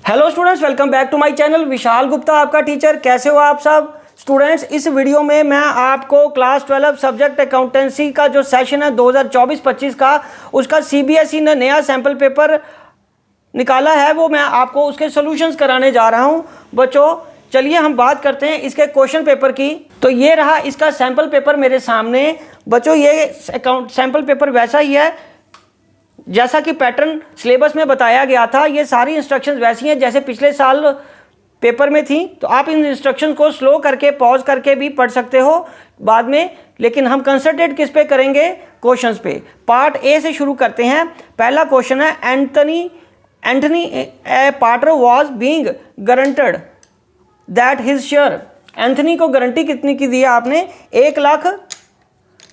Hello students, welcome back to my channel. Vishal Gupta आपका teacher. कैसे हो आप सब स्टूडेंट्स? इस वीडियो में मैं आपको क्लास 12 सब्जेक्ट अकाउंटेंसी का जो सेशन है 2024-25 का, उसका सीबीएसई ने नया सैम्पल पेपर निकाला है, वो मैं आपको उसके सॉल्यूशंस कराने जा रहा हूं। बच्चों चलिए हम बात करते हैं इसके क्वेश्चन पेपर की। तो ये रहा इसका सैम्पल पेपर मेरे सामने। बच्चों ये सैम्पल पेपर वैसा ही है जैसा कि पैटर्न सिलेबस में बताया गया था। ये सारी इंस्ट्रक्शंस वैसी हैं जैसे पिछले साल पेपर में थी। तो आप इन इंस्ट्रक्शंस को स्लो करके पॉज करके भी पढ़ सकते हो बाद में, लेकिन हम कंसंट्रेट किस पे करेंगे? क्वेश्चंस पे। पार्ट ए से शुरू करते हैं। पहला क्वेश्चन है, Anthony a partner was being guaranteed that his share. Anthony को गारंटी कितनी की दी है आपने? 1 लाख।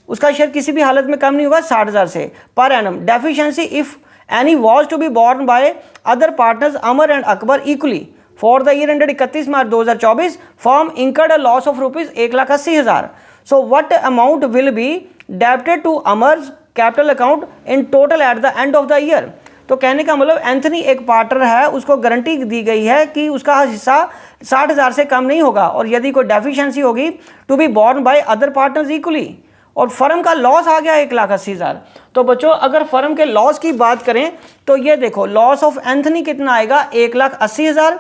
उसका शेयर किसी भी हालत में कम नहीं होगा 60,000 से per annum. Deficiency if any was to be borne by other partners Amar and Akbar equally for the year ended 31 March 2024 firm incurred a loss of rupees 1,80,000। So what amount will be debited to Amar's capital account in total at the end of the year. तो कहने का मतलब Anthony एक partner है, उसको guarantee दी गई है कि उसका हिस्सा 60,000 से कम नहीं होगा, और यदि कोई डेफिशिएंसी होगी to be borne by other partners equally, और फर्म का लॉस आ गया 1,80,000। तो बच्चों अगर फर्म के लॉस की बात करें तो ये देखो, लॉस ऑफ एंथनी कितना आएगा? 1,80,000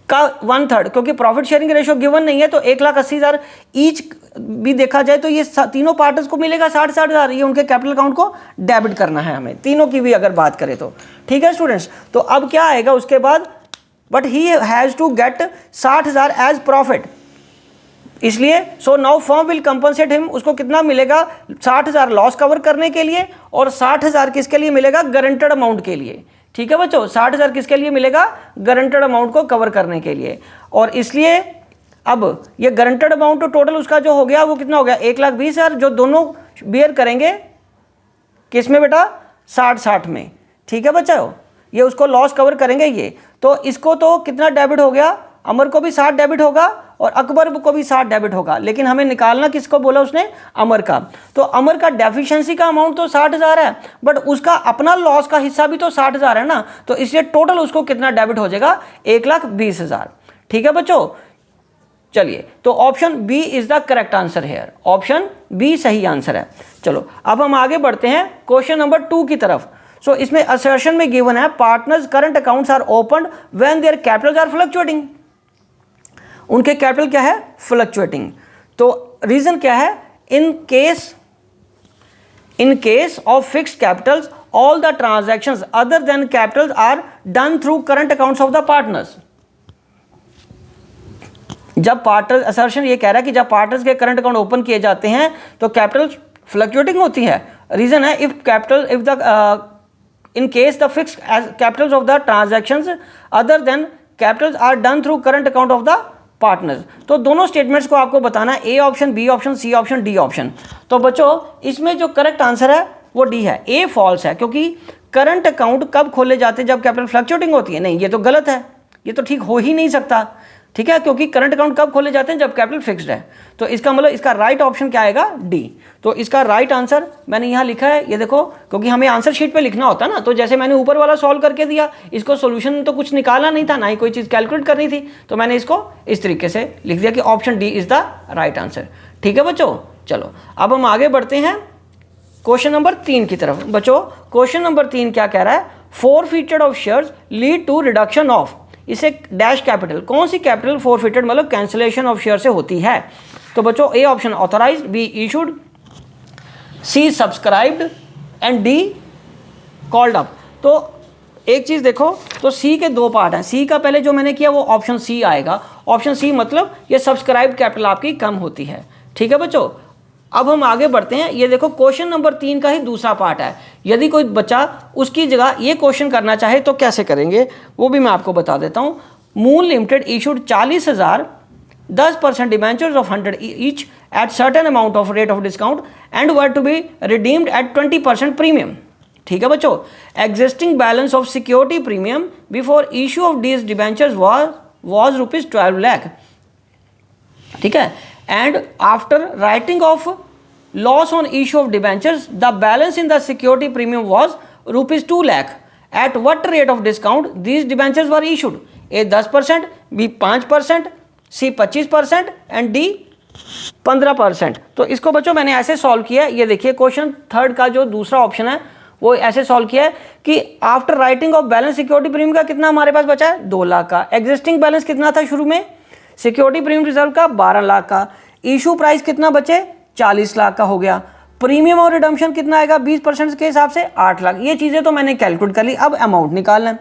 का 1/3, क्योंकि प्रॉफिट शेयरिंग रेशियो गिवन नहीं है। तो 1,80,000 ईच भी देखा जाए तो ये तीनों पार्टनर्स को मिलेगा 60,000। ये उनके कैपिटल अकाउंट को डेबिट करना है हमें, तीनों की भी अगर बात करें तो। ठीक है स्टूडेंट्स, तो अब क्या आएगा उसके बाद? But he has to get 60,000 as profit, इसलिए so now firm will compensate him. उसको कितना मिलेगा? 60,000 लॉस कवर करने के लिए, और 60,000 किसके लिए मिलेगा? गारंटेड अमाउंट के लिए। ठीक है बच्चों, 60,000 किसके लिए मिलेगा? गारंटेड अमाउंट को कवर करने के लिए। और इसलिए अब ये गारंटेड अमाउंट टोटल उसका जो हो गया वो कितना हो गया? 1,20,000, जो दोनों बियर करेंगे किस में बेटा? 60-60 में। ठीक है बच्चों, ये उसको लॉस कवर करेंगे ये। तो इसको तो कितना डेबिट हो गया? अमर को भी 60 डेबिट होगा और अकबर को भी 60 डेबिट होगा, लेकिन हमें निकालना किसको बोला उसने? अमर का। तो अमर का डेफिशिएंसी का अमाउंट तो 60,000 है, बट उसका अपना लॉस का हिस्सा भी तो 60,000 है ना। तो इसलिए टोटल उसको कितना डेबिट हो जाएगा? 1,20,000। ठीक है बच्चों, चलिए तो option B is the correct answer here. Option B सही आंसर है। चलो अब हम आगे बढ़ते हैं क्वेश्चन नंबर 2 की तरफ। सो इसमें असर्शन में गिवन है, partners current accounts are opened when their capitals are fluctuating. उनके कैपिटल क्या है? फ्लक्चुएटिंग। तो रीजन क्या है? In case of fixed capitals all the transactions other than capitals are done through current accounts of the partners. जब partners, assertion ये कह रहा है कि जब पार्टनर्स के करंट अकाउंट ओपन किए जाते हैं तो कैपिटल फ्लक्चुएटिंग होती है। रीजन है in case the fixed capitals of the transactions other than capitals are done through current account of the partners। तो दोनों स्टेटमेंट्स को आपको बताना है, A option, B option, C option, D option. तो बच्चों इसमें जो करेक्ट आंसर है वो डी है। ए फॉल्स है, क्योंकि करंट अकाउंट कब खोले जाते हैं? जब कैपिटल फ्लक्चुएटिंग होती है। नहीं, ये तो गलत है, ये तो ठीक हो ही नहीं सकता। ठीक है, क्योंकि करंट अकाउंट कब खोले जाते हैं? जब कैपिटल फिक्स्ड है। तो इसका मतलब इसका राइट ऑप्शन क्या आएगा? डी। तो इसका राइट आंसर मैंने यहाँ लिखा है, ये देखो, क्योंकि हमें आंसर शीट पे लिखना होता है ना। तो जैसे मैंने ऊपर वाला सॉल्व करके दिया, इसको सोल्यूशन तो कुछ निकालना नहीं था, ना ही कोई चीज़ कैलकुलेट करनी थी, तो मैंने इसको इस तरीके से लिख दिया कि option D is the right answer. ठीक है बच्चों, चलो अब हम आगे बढ़ते हैं क्वेश्चन नंबर 3 की तरफ। बच्चों क्वेश्चन नंबर 3 क्या कह रहा है? Forfeited of shares lead to reduction of, इसे डैश कैपिटल, कौन सी कैपिटल फोरफीटेड मतलब कैंसिलेशन ऑफ शेयर से होती है? तो बच्चों A option authorised, B issued, C subscribed and D called up. तो एक चीज देखो, तो सी के 2 पार्ट हैं। सी का पहले जो मैंने किया वो ऑप्शन सी आएगा। ऑप्शन सी मतलब ये सब्सक्राइब्ड कैपिटल आपकी कम होती है। ठीक है बच्चों, अब हम आगे बढ़ते हैं। ये देखो क्वेश्चन नंबर 3 का ही दूसरा पार्ट है। यदि कोई बच्चा उसकी जगह ये क्वेश्चन करना चाहे तो कैसे करेंगे वो भी मैं आपको बता देता हूँ। Moon Limited issued 40,000 10% debentures of 100 each at certain amount of rate of discount and were to be redeemed at 20% premium. ठीक है बच्चों, existing balance of security premium before issue of these debentures was rupees 12 lakh. ठीक है, and after writing of loss on issue of debentures the balance in the security premium was rupees 2 lakh at what rate of discount these debentures were issued? A 10%, B 5%, C 25% and D 15%। तो इसको बच्चों मैंने ऐसे solve किया, ये देखिए question third का जो दूसरा ऑप्शन है वो ऐसे सॉल्व किया है कि after writing of balance security premium का कितना हमारे पास बचा है? 2 लाख का। एग्जिस्टिंग बैलेंस कितना था शुरू में? सिक्योरिटी प्रीमियम रिजर्व का 12 लाख का। इशू प्राइस कितना बचे? 40 लाख का हो गया। प्रीमियम और रिडम्पशन कितना आएगा 20% के हिसाब से? 8 लाख। ये चीज़ें तो मैंने कैलकुलेट कर ली, अब अमाउंट निकालना है।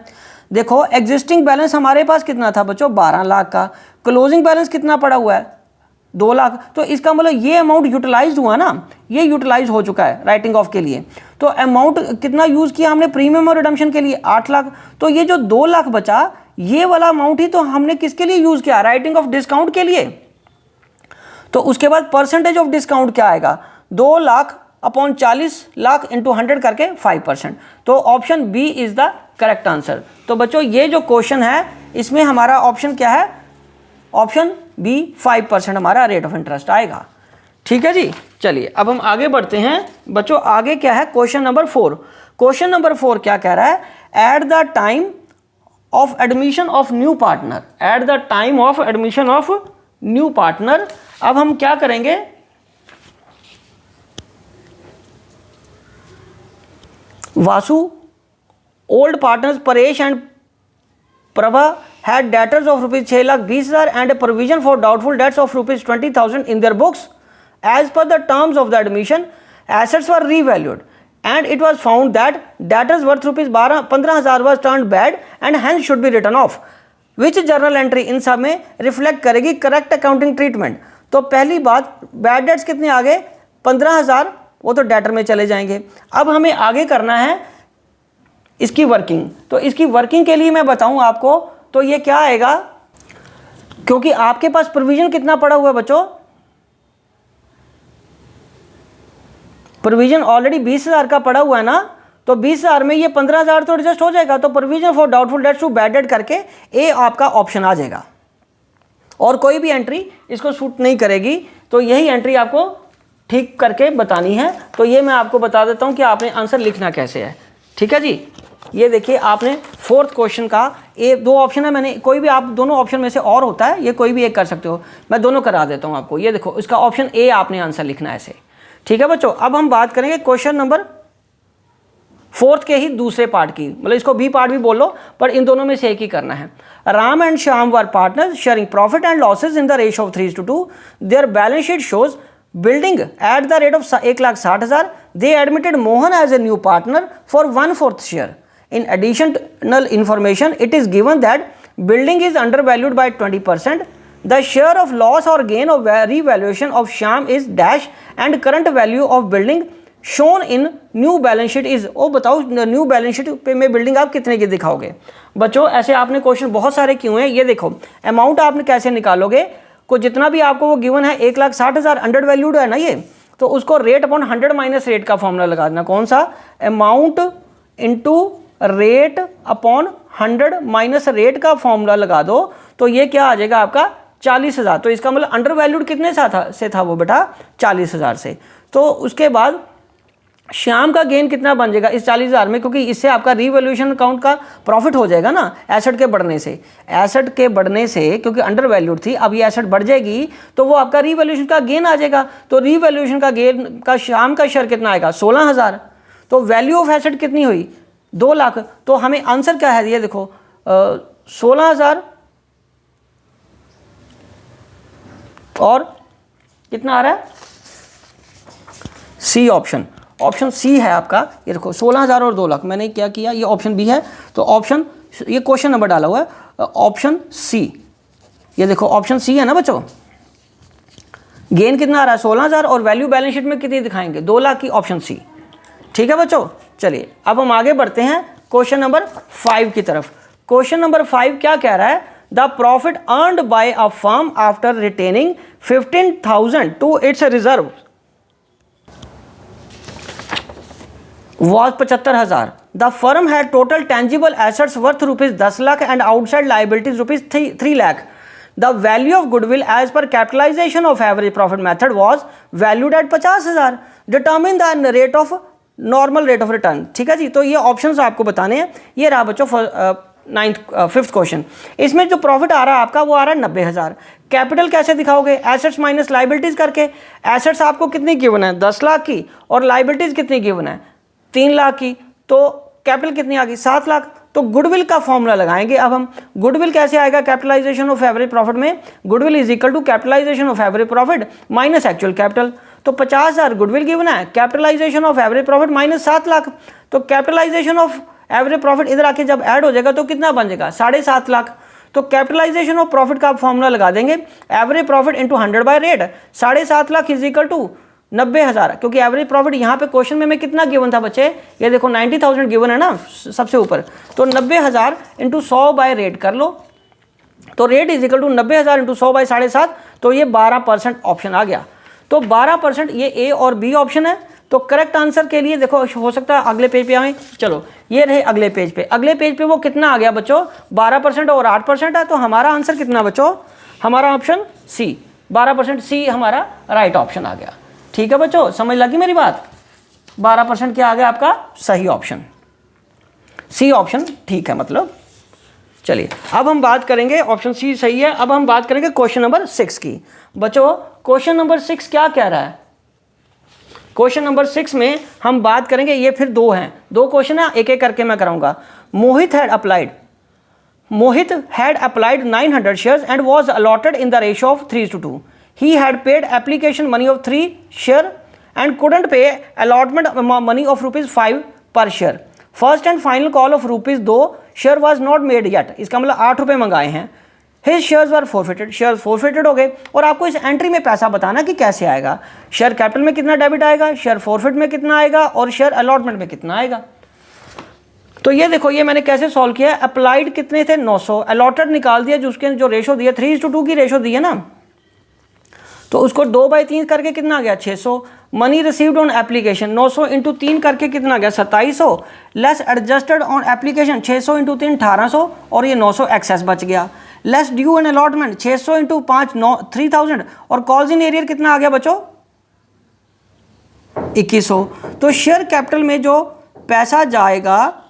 देखो एग्जिस्टिंग बैलेंस हमारे पास कितना था बच्चों? 12 लाख का। क्लोजिंग बैलेंस कितना पड़ा हुआ है? 2 लाख। तो इसका मतलब ये अमाउंट यूटिलाइज हुआ ना, ये यूटिलाइज हो चुका है राइटिंग ऑफ के लिए। तो अमाउंट कितना यूज़ किया हमने प्रीमियम और रिडम्पशन के लिए? 8 लाख। तो ये जो 2 लाख बचा, ये वाला अमाउंट ही तो हमने किसके लिए यूज़ किया? राइटिंग ऑफ डिस्काउंट के लिए। तो उसके बाद परसेंटेज ऑफ डिस्काउंट क्या आएगा? 2 लाख अपॉन 40 लाख इंटू 100 करके 5%। तो option B is the correct answer. तो बच्चों ये जो क्वेश्चन है इसमें हमारा ऑप्शन क्या है? ऑप्शन बी 5% हमारा रेट ऑफ इंटरेस्ट आएगा। ठीक है जी, चलिए अब हम आगे बढ़ते हैं बच्चों। आगे क्या है? Question number 4। क्वेश्चन नंबर 4 क्या कह रहा है? Eight the time of admission of new partner, eight the time of admission of new partner. अब हम क्या करेंगे? Vasu, old partners Paresh and Prabha had debtors of rupees 6,20,000 and a provision for doubtful debts of rupees 20,000 in their books. As per the terms of the admission, assets were revalued and it was found that debtors worth rupees 15,000 was turned bad and hence should be written off. Which journal entry इन सब में reflect करेगी correct accounting treatment? तो पहली बात, bad debts कितने आ गए? 15,000, वो तो डेटर में चले जाएंगे। अब हमें आगे करना है इसकी वर्किंग। तो इसकी वर्किंग के लिए मैं बताऊं आपको, तो ये क्या आएगा? क्योंकि आपके पास प्रोविजन कितना पड़ा हुआ है बच्चों? प्रोविजन ऑलरेडी 20,000 का पड़ा हुआ है ना, तो 20,000 में ये 15,000 तो एडजस्ट हो जाएगा। तो provision for doubtful debts to bad debt करके ए आपका ऑप्शन आ जाएगा और कोई भी एंट्री इसको सूट नहीं करेगी। तो यही एंट्री आपको ठीक करके बतानी है। तो ये मैं आपको बता देता हूं कि आपने आंसर लिखना कैसे है। ठीक है जी, ये देखिए आपने फोर्थ क्वेश्चन का ए 2 ऑप्शन है, मैंने कोई भी, आप दोनों ऑप्शन में से और होता है, ये कोई भी एक कर सकते हो, मैं दोनों करा देता हूं आपको। ये देखो इसका ऑप्शन ए आपने आंसर लिखना है ऐसे। ठीक है बच्चों, अब हम बात करेंगे क्वेश्चन नंबर 4 के ही दूसरे पार्ट की, मतलब इसको बी पार्ट भी बोल लो, पर इन दोनों में से एक ही करना है। Ram and Shyam were partners sharing profit and losses in the ratio of 3:2। Their balance sheet shows building at the rate of 1,60,000। They admitted Mohan as a new partner for 1/4 share. In additional information, it is given that building is undervalued by 20%. The share of loss or gain of revaluation of Shyam is dash and current value of building shown in new balance sheet is। ओ बताओ new balance sheet पे में building आप कितने की दिखाओगे? बच्चों ऐसे आपने क्वेश्चन बहुत सारे क्यों हैं, ये देखो अमाउंट आपने कैसे निकालोगे? को जितना भी आपको वो गिवन है 1,60,000 अंडर वैल्यूड है ना ये, तो उसको रेट अपॉन 100 माइनस रेट का फॉर्मूला लगा देना। कौन सा? Amount into rate upon 100 minus rate का फॉर्मूला लगा दो, तो ये क्या आ जाएगा आपका? 40,000। तो इसका मतलब अंडर वैल्यूड कितने से था वो बेटा? 40,000 से। तो उसके बाद श्याम का गेन कितना बन जाएगा इस 40,000 में? क्योंकि इससे आपका रीवैल्यूएशन अकाउंट का प्रॉफिट हो जाएगा ना एसेट के बढ़ने से। एसेट के बढ़ने से, क्योंकि अंडर वैल्यूड थी, अब ये एसेट बढ़ जाएगी तो वो आपका रीवैल्यूएशन का गेन आ जाएगा। तो रीवैल्यूएशन का गेन का श्याम का शेयर कितना आएगा? 16,000। तो वैल्यू ऑफ एसेट कितनी हुई? 2 लाख। तो हमें आंसर क्या है? ये देखो 16,000 और कितना आ रहा है? सी ऑप्शन, ऑप्शन सी है आपका। ये देखो 16,000 और 2 लाख, मैंने क्या किया, ये ऑप्शन बी है। तो ऑप्शन, ये क्वेश्चन नंबर डाला हुआ है ऑप्शन सी। ये देखो ऑप्शन सी है ना बच्चों। गेन कितना आ रहा है? 16,000 और वैल्यू बैलेंस शीट में कितनी दिखाएंगे? 2 लाख की। Option C. ठीक है बच्चों, चलिए अब हम आगे बढ़ते हैं क्वेश्चन नंबर 5 की तरफ। क्वेश्चन नंबर 5 क्या कह रहा है? The profit earned by a firm after retaining 15,000 to its reserve was 75,000. The firm had total tangible assets worth rupees 10 lakh and outside liabilities rupees 3 lakh. The value of goodwill as per capitalization of average profit method was valued at 50,000. Determine the rate of normal rate of return. ठीक है जी, तो ये options आपको बताने हैं। ये रहा बच्चों फिफ्थ क्वेश्चन। इसमें जो प्रॉफिट आ रहा है आपका वो आ रहा है 90,000। कैपिटल कैसे दिखाओगे? एसेट्स माइनस लाइबिलिटीज करके। एसेट्स आपको कितनी गिवन है? 10 लाख की, और लाइबिलिटीज कितनी गिवन है? 3 लाख की। तो कैपिटल कितनी आ गई? 7 लाख। तो गुडविल का फॉर्मूला लगाएंगे अब हम। गुडविल कैसे आएगा कैपिटलाइजेशन ऑफ एवरेज प्रॉफिट में? Goodwill is equal to capitalisation of average profit minus actual capital. तो 50,000 गुडविल गिवन है, capitalisation of average profit minus 7 lakh. तो कैपिटलाइजेशन ऑफ एवरेज प्रॉफिट इधर आके जब ऐड हो जाएगा तो कितना बन जाएगा? 7.5 लाख। तो कैपिटलाइजेशन ऑफ प्रॉफिट का आप फॉर्मूला लगा देंगे, average profit into 100 by rate. 7.5 lakh is equal to 90,000, क्योंकि एवरेज प्रॉफिट यहाँ पे क्वेश्चन में कितना गिवन था बच्चे? ये देखो 90,000 गिवन है ना सबसे ऊपर। तो 90,000 इंटू 100 बाय रेट कर लो। तो rate is equal to 90,000 into 100 by 7.5, तो ये 12% ऑप्शन आ गया। तो 12% ये ए और बी ऑप्शन है। तो करेक्ट आंसर के लिए देखो हो सकता है अगले पेज पे आए। चलो ये रहे अगले पेज पे। अगले पेज पे वो कितना आ गया बच्चों? 12% और 8% है। तो हमारा आंसर कितना बच्चों? हमारा ऑप्शन सी, 12% सी हमारा राइट ऑप्शन आ गया। ठीक है बच्चों, समझ लगी मेरी बात? 12% क्या आ गया आपका? सही ऑप्शन, सी ऑप्शन ठीक है मतलब। चलिए अब हम बात करेंगे, ऑप्शन सी सही है। अब हम बात करेंगे क्वेश्चन नंबर 6 की। बच्चों क्वेश्चन नंबर 6 क्या कह रहा है? क्वेश्चन नंबर 6 में हम बात करेंगे, ये फिर दो हैं, दो क्वेश्चन है, एक एक करके मैं कराऊंगा। मोहित had applied 900 shares and was allotted in the ratio of 3:2. He had paid application money of 3 share and couldn't pay allotment money of ₹5 per share. First and final call of ₹2 share was not made yet. इसका मतलब 8 रुपये मंगाए हैं। His shares were forfeited. Share forfeited हो गए, और आपको इस एंट्री में पैसा बताना कि कैसे आएगा। शेयर कैपिटल में कितना डेबिट आएगा, शेयर फॉरफिट में कितना आएगा, और शेयर अलॉटमेंट में कितना आएगा। तो ये देखो, ये मैंने कैसे सॉल्व किया है। अप्लाइड कितने थे? 900। अलॉटेड निकाल दिया, जो उसके जो रेशो दिया 3:2 की रेशो दी है ना, तो उसको 2/3 करके कितना आ गया? 600। Money received on application 900 into 3 करके कितना आ गया? 2700। Less adjusted on application 600 into 3 1800, और ये 900 एक्सेस बच गया। Less due and allotment 600 into 5 3000, और कॉल्स इन एरियर कितना आ गया बच्चों? 2100। तो शेयर कैपिटल में जो पैसा जाएगा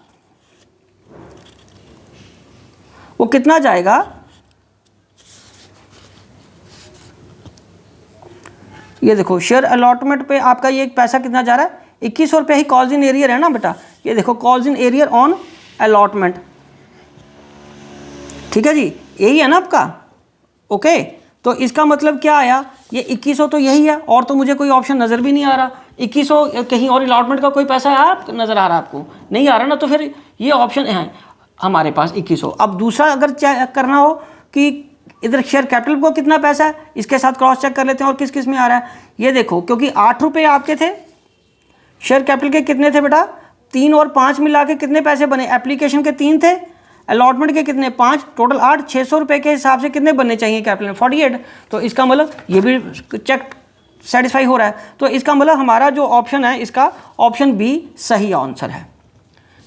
वो कितना जाएगा? ये देखो शेयर अलॉटमेंट पे आपका ये पैसा कितना जा रहा है? 2100 रुपये ही कॉल्स इन एरियर है ना बेटा। ये देखो calls in arrear on allotment, ठीक है जी, यही है ना आपका। ओके, तो इसका मतलब क्या आया? ये 2100 तो यही है, और तो मुझे कोई ऑप्शन नज़र भी नहीं आ रहा। 2100 कहीं और अलॉटमेंट का कोई पैसा नज़र आ रहा आपको? नहीं आ रहा ना, तो फिर ये ऑप्शन है हमारे पास 2100। अब दूसरा अगर चेक करना हो कि इधर शेयर कैपिटल को कितना पैसा है, इसके साथ क्रॉस चेक कर लेते हैं और किस किस में आ रहा है। ये देखो, क्योंकि 8 रुपये आपके थे, शेयर कैपिटल के कितने थे बेटा? 3 और 5 मिला के कितने पैसे बने? एप्लीकेशन के 3 थे, अलॉटमेंट के कितने? 5, टोटल 8। 600 रुपये के हिसाब से कितने बनने चाहिए कैपिटल में? 48। तो इसका मतलब ये भी चेक सेटिस्फाई हो रहा है। तो इसका मतलब हमारा जो ऑप्शन है, इसका ऑप्शन बी सही आंसर है।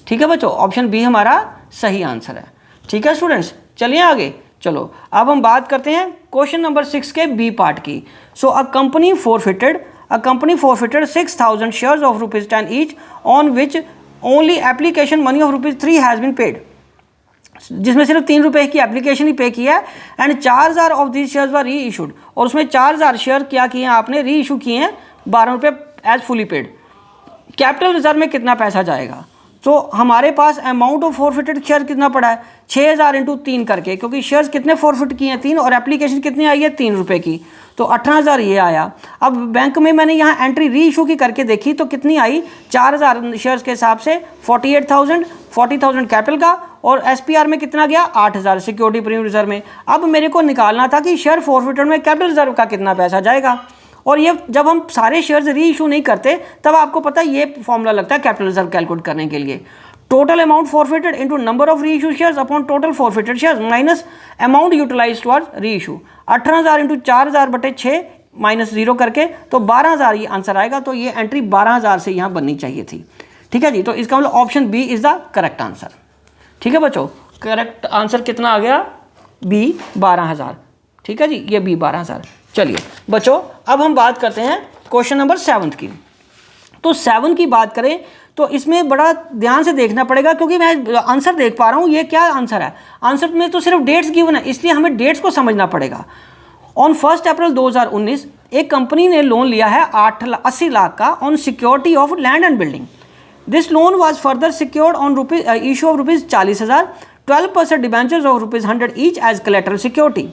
ठीक है बच्चों, ऑप्शन बी हमारा सही आंसर है। ठीक है स्टूडेंट्स, चलिए आगे। चलो अब हम बात करते हैं क्वेश्चन नंबर 6 के बी पार्ट की। So a company forfeited 6,000 shares of ₹10 each on which only application money of ₹3 has been paid, जिसमें सिर्फ 3 रुपये की एप्लीकेशन ही पे किया है। एंड 4,000 ऑफ दीज शेयर्स वर री इशूड, और उसमें 4,000 शेयर क्या किए हैं आपने? री इशू किए हैं 12 रुपये as fully paid. Capital reserve में कितना पैसा जाएगा? तो हमारे पास अमाउंट ऑफ फॉरफिटेड शेयर कितना पड़ा है? 6,000 इंटू 3 करके, क्योंकि शेयर्स कितने फॉरफिट किए हैं? 3, और एप्लीकेशन कितनी आई है? 3 रुपये की, तो 18,000 ये आया। अब बैंक में मैंने यहाँ एंट्री री इशू की करके देखी तो कितनी आई? 4,000 शेयर्स के हिसाब से 48,000, 40,000 कैपिटल का, और एसपीआर में कितना गया? 8,000 सिक्योरिटी प्रीमियम रिजर्व में। अब मेरे को निकालना था कि शेयर फॉरफिटेड में कैपिटल रिजर्व का कितना पैसा जाएगा। और ये जब हम सारे शेयर्स री इशू नहीं करते तब आपको पता है ये फॉर्मूला लगता है कैपिटल रिजर्व कैलकुलेट करने के लिए। Total amount forfeited into number of reissue shares upon total forfeited shares minus amount utilised towards reissue. 18,000 into 4,000/6 minus 0 करके, तो 12,000 ये आंसर आएगा। तो ये एंट्री 12,000 से यहाँ बननी चाहिए थी। ठीक है जी, तो इसका मतलब option B is the correct answer. ठीक है बच्चों, करेक्ट आंसर कितना आ गया? बी 12,000। ठीक है जी, ये बी 12,000। चलिए बच्चों, अब हम बात करते हैं क्वेश्चन नंबर 7 की। तो 7 की बात करें तो इसमें बड़ा ध्यान से देखना पड़ेगा, क्योंकि मैं आंसर देख पा रहा हूँ ये क्या आंसर है। आंसर में तो सिर्फ डेट्स गिवन है, इसलिए हमें डेट्स को समझना पड़ेगा। ऑन 1 अप्रैल 2019 एक कंपनी ने लोन लिया है 80 लाख का on security of land and building. This loan was further secured on issue of ₹40,000, 12% debentures of ₹100 each as collateral security.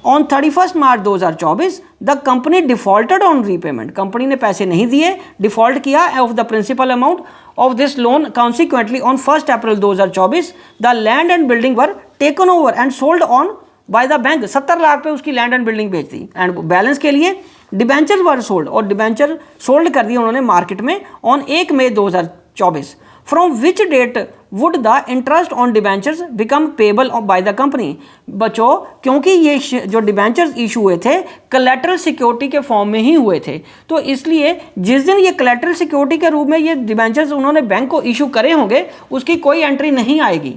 On 31 March 2024 the company defaulted on repayment, company ने पैसे नहीं दिए, default किया of the principal amount of this loan. Consequently on 1 April 2024 the land and building were taken over and sold on by the bank. 70 lakh पे उसकी land and building बेच दी and balance के लिए डिबेंचर वर सोल्ड, और debenture sold कर दिए उन्होंने market में on 1 May 2024। From which date would the interest on debentures become payable by the company. बच्चों, क्योंकि ये जो डिबेंचर्स इशू हुए थे कलेक्टरल सिक्योरिटी के फॉर्म में ही हुए थे, तो इसलिए जिस दिन ये कलेक्टरल सिक्योरिटी के रूप में ये डिबेंचर्स उन्होंने बैंक को इशू करे होंगे उसकी कोई एंट्री नहीं आएगी।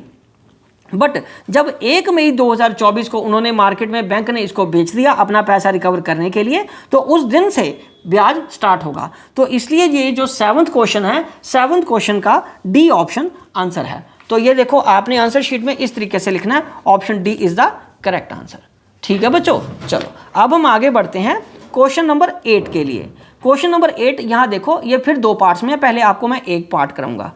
बट जब 1 मई 2024 को उन्होंने मार्केट में बैंक ने इसको बेच दिया अपना पैसा रिकवर करने के लिए, तो उस दिन से ब्याज स्टार्ट होगा। तो इसलिए ये जो 7th क्वेश्चन है, 7th क्वेश्चन का डी ऑप्शन आंसर है। तो ये देखो आपने आंसर शीट में इस तरीके से लिखना है, option D is the correct answer. ठीक है बच्चों, चलो अब हम आगे बढ़ते हैं क्वेश्चन नंबर 8 के लिए। क्वेश्चन नंबर 8 यहाँ देखो, ये फिर 2 पार्ट्स में, पहले आपको मैं एक पार्ट कराऊंगा।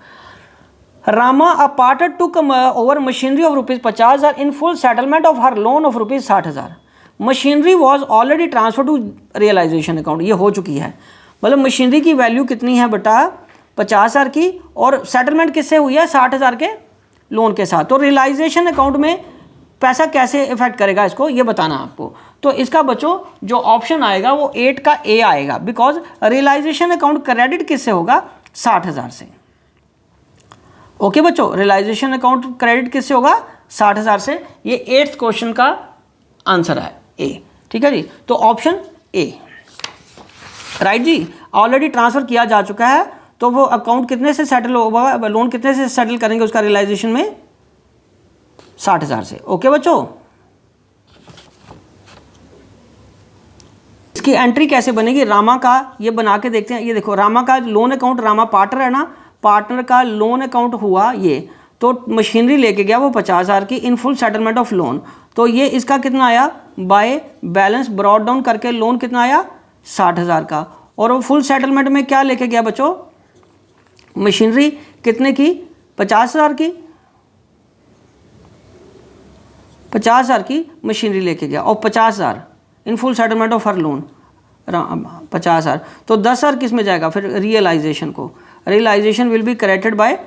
Rama, a partner took over machinery of ₹50,000 in full settlement of her loan of ₹60,000. Machinery was already transfer to realisation account, ये हो चुकी है। मतलब मशीनरी की वैल्यू कितनी है बेटा, 50,000 की, और सेटलमेंट किससे हुई है, 60,000 के लोन के साथ। तो रियलाइजेशन अकाउंट में पैसा कैसे इफेक्ट करेगा इसको, ये बताना आपको। तो इसका बच्चों जो ऑप्शन आएगा वो 8 का ए आएगा, बिकॉज रियलाइजेशन अकाउंट क्रेडिट किससे होगा, 60,000 से। ओके बच्चों, रियलाइजेशन अकाउंट क्रेडिट किससे होगा, 60,000 से। ये 8th क्वेश्चन का आंसर है ए। ठीक है जी, तो ऑप्शन ए राइट जी। ऑलरेडी ट्रांसफर किया जा चुका है, तो वो अकाउंट कितने से सेटल होगा, लोन कितने से सेटल करेंगे उसका रियलाइजेशन में, 60,000 से। ओके बच्चों, इसकी एंट्री कैसे बनेगी, रामा का ये बना के देखते हैं। ये देखो रामा का लोन अकाउंट, रामा पार्टनर है ना, पार्टनर का लोन अकाउंट हुआ ये, तो मशीनरी लेके गया वो 50,000 की इन फुल सेटलमेंट ऑफ लोन। तो ये इसका कितना आया, बाय बैलेंस ब्रॉट डाउन करके लोन कितना आया, 60,000 का। और वो फुल सेटलमेंट में क्या लेके गया बच्चों, मशीनरी कितने की, 50,000 की, 50,000 की मशीनरी लेके गया, और 50,000 in full settlement of her loan 50,000। तो 10,000 किस में जाएगा फिर, रियलाइजेशन को। Realisation will be corrected by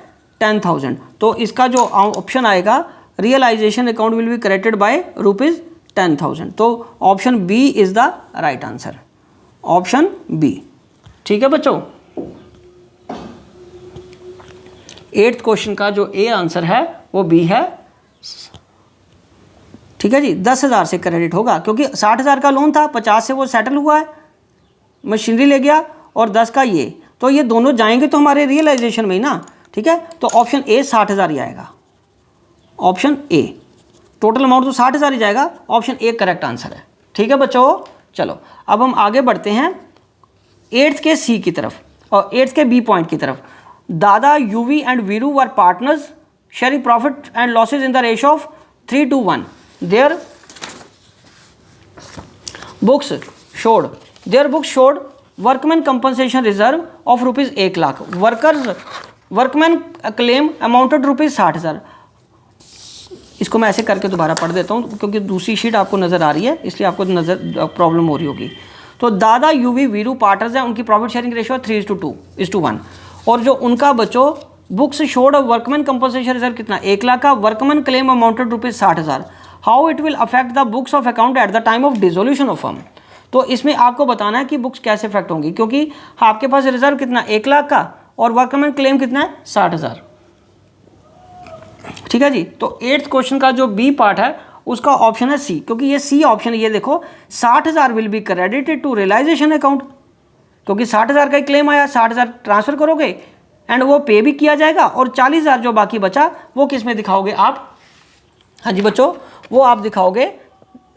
10,000। तो इसका जो ऑप्शन आएगा, realisation account will be corrected by ₹10,000। तो option B is the right answer, option B. ठीक है बच्चों, 8th क्वेश्चन का जो ए आंसर है वो बी है। ठीक है जी, 10,000 से क्रेडिट होगा, क्योंकि 60,000 का लोन था, 50 से वो सेटल हुआ है, मशीनरी ले गया, और 10 का ये, तो ये दोनों जाएंगे तो हमारे रियलाइजेशन में ही ना। ठीक है, तो ऑप्शन ए 60,000 ही आएगा, ऑप्शन ए। टोटल अमाउंट तो 60,000 ही जाएगा, ऑप्शन ए करेक्ट आंसर है। ठीक है बच्चों, चलो अब हम आगे बढ़ते हैं 8th के सी की तरफ और 8th के बी पॉइंट की तरफ। दादा, UV and Veeru were partners sharing profit and losses in the ratio of 3:1। Their books showed workman compensation reserve of ₹1,00,000। Workman claim amounted ₹60,000। इसको मैं ऐसे करके दोबारा पढ़ देता हूँ, क्योंकि दूसरी शीट आपको नज़र आ रही है, इसलिए आपको नज़र प्रॉब्लम हो रही होगी। तो दादा, यूवी, वीरू पार्टनर्स हैं, उनकी प्रॉफिट शेयरिंग रेशियो 3:1। और जो उनका बच्चों books showed workman compensation reserve कितना, 1,00,000 का। Workman claim amounted ₹60,000। How it will affect the books of account eight the time of dissolution of firm. तो इसमें आपको बताना है कि बुक्स कैसे इफेक्ट होंगी, क्योंकि आपके पास रिजर्व कितना, 1,00,000 का, और वर्कमैन क्लेम कितना है, 60,000। ठीक है जी, तो 8th क्वेश्चन का जो बी पार्ट है उसका ऑप्शन है सी, क्योंकि ये सी ऑप्शन, ये देखो 60,000 will be credited to realisation account, क्योंकि 60,000 का ही क्लेम आया, 60,000 ट्रांसफर करोगे एंड वो पे भी किया जाएगा, और 40,000 जो बाकी बचा वो किस में दिखाओगे आप, हाँ जी बच्चों, वो आप दिखाओगे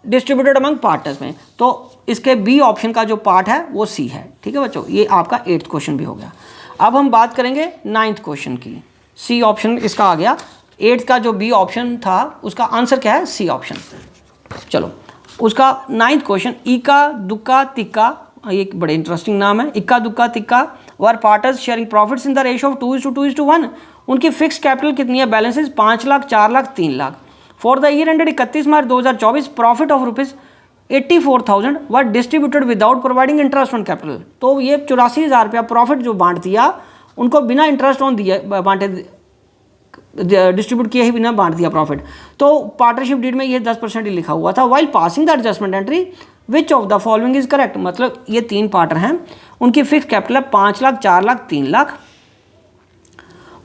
डिस्ट्रीब्यूटेड अमंग पार्टनर्स में। तो इसके बी ऑप्शन का जो पार्ट है वो सी है। ठीक है बच्चों, ये आपका 8th क्वेश्चन भी हो गया। अब हम बात करेंगे 9th क्वेश्चन की। सी ऑप्शन इसका आ गया। 8th का जो बी ऑप्शन था उसका आंसर क्या है? C option. चलो उसका 9th क्वेश्चन, इक्का दुक्का तिक्का, एक बड़े इंटरेस्टिंग नाम है, Ikka Dukka Tikka were partners sharing profits in the ratio of 2:2:1। उनकी फिक्स कैपिटल कितनी है? Balances 5 lakh, 4 lakh, 3 lakh. For the year ended 31 March 2024 profit of ₹84,000 were distributed without providing interest on capital. तो ये 84,000 रुपया प्रॉफिट जो बांट दिया उनको बिना इंटरेस्ट ऑन दिए बांटे, डिस्ट्रीब्यूट किए ही बिना बांट दिया प्रॉफिट। तो पार्टनरशिप डीड में ये 10% ही लिखा हुआ था। While passing the adjustment entry which of the following is correct. मतलब ये 3 पार्टनर हैं, उनकी फिक्स कैपिटल है 5 lakh, 4 lakh, 3 lakh.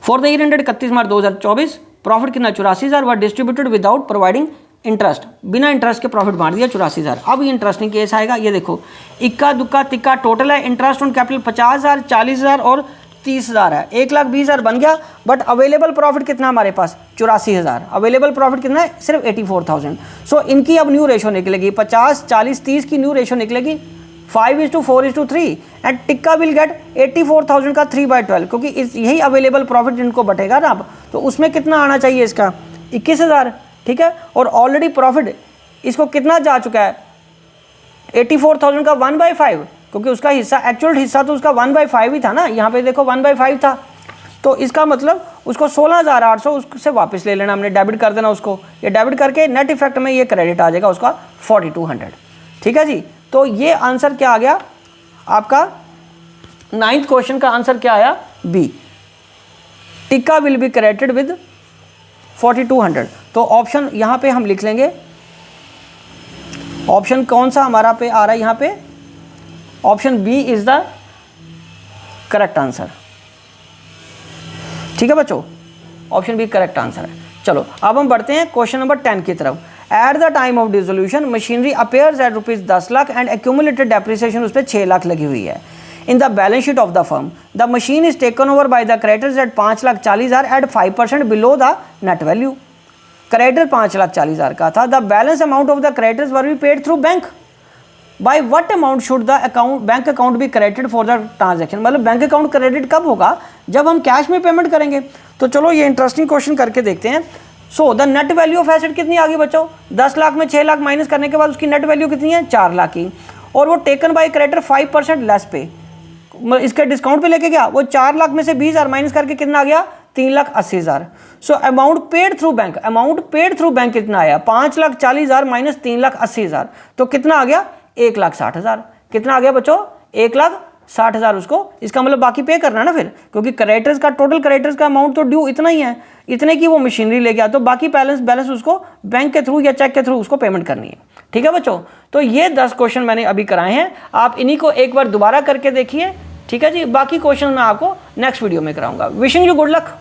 For the year ended 31 March 2024 profit कितना? 84,000 were distributed without providing interest, बिना इंटरेस्ट के प्रॉफिट बांट दिया 84,000। अब ये इंटरेस्टिंग केस आएगा। ये देखो इक्का दुक्का तिक्का टोटल है इंटरेस्ट ऑन कैपिटल 50,000, 40,000 और 30,000 है। 1,20,000 बन गया, बट अवेलेबल प्रॉफिट कितना हमारे पास? 84,000। अवेलेबल प्रॉफिट कितना है? सिर्फ 84,000। सो इनकी अब न्यू रेशो निकलेगी 50, 40, 30 की न्यू रेशो निकलेगी 5:4:3 एंड टिक्का विल गेट 84,000 का 3/12, क्योंकि यही अवेलेबल प्रॉफिट जिनको बटेगा ना अब, तो उसमें कितना आना चाहिए इसका? 21,000। ठीक है, और ऑलरेडी प्रॉफिट इसको कितना जा चुका है? 84,000 का 1/5, क्योंकि उसका हिस्सा, एक्चुअल हिस्सा तो उसका 1/5 ही था ना। यहाँ पे देखो 1/5 था, तो इसका मतलब उसको 16,800 उससे वापस ले लेना हमने, डेबिट कर देना उसको। ये डेबिट करके नेट इफेक्ट में ये क्रेडिट आ जाएगा उसका 4,200। ठीक है जी, तो ये आंसर क्या आ गया आपका? 9th क्वेश्चन का आंसर क्या आया? B, Tikka will be credited with 4,200। तो ऑप्शन यहाँ पे हम लिख लेंगे, ऑप्शन कौन सा हमारा पे आ रहा है यहाँ पे? Option B is the correct answer. ठीक है बच्चों, ऑप्शन बी करेक्ट आंसर है। चलो अब हम बढ़ते हैं क्वेश्चन नंबर 10 की तरफ। At the time of dissolution machinery appears at ₹10 lakh and accumulated depreciation उस पर 6 लाख लगी हुई है। In the balance sheet of the firm the machine is taken over by the creditors at 5,40,000 at 5% below the net value. Creditor 5,40,000 का था। The balance amount of the creditors were be paid through bank. By what amount should the account bank account be credited for the transaction. मतलब bank account credit कब होगा? जब हम cash में payment करेंगे। तो चलो ये इंटरेस्टिंग क्वेश्चन करके देखते हैं। So the net value of asset कितनी आ गई बच्चों? 10 लाख में 6 लाख माइनस करने के बाद उसकी नेट वैल्यू कितनी है? 4 लाख की। और वो टेकन बाय क्रेडिटर 5% लेस पे, इसके डिस्काउंट पे लेके गया, वो 4 लाख में से 20,000 माइनस करके कितना आ गया? 3,80,000। So amount paid through bank, amount paid through bank कितना आया? 5,40,000 माइनस 3,80,000, तो कितना आ गया? 1,60,000। कितना आ गया बच्चों? 1,60,000 उसको, इसका मतलब बाकी पे करना है ना फिर, क्योंकि क्रेडिटर्स का टोटल क्रेडिटर्स का अमाउंट तो ड्यू इतना ही है, इतने की वो मशीनरी ले गया, तो बाकी बैलेंस उसको बैंक के थ्रू या चेक के थ्रू उसको पेमेंट करनी है। ठीक है बच्चों, तो ये 10 क्वेश्चन मैंने अभी कराए हैं, आप इन्हीं को एक बार दोबारा करके देखिए। ठीक है जी, बाकी क्वेश्चन मैं आपको नेक्स्ट वीडियो में कराऊंगा। Wishing you good luck.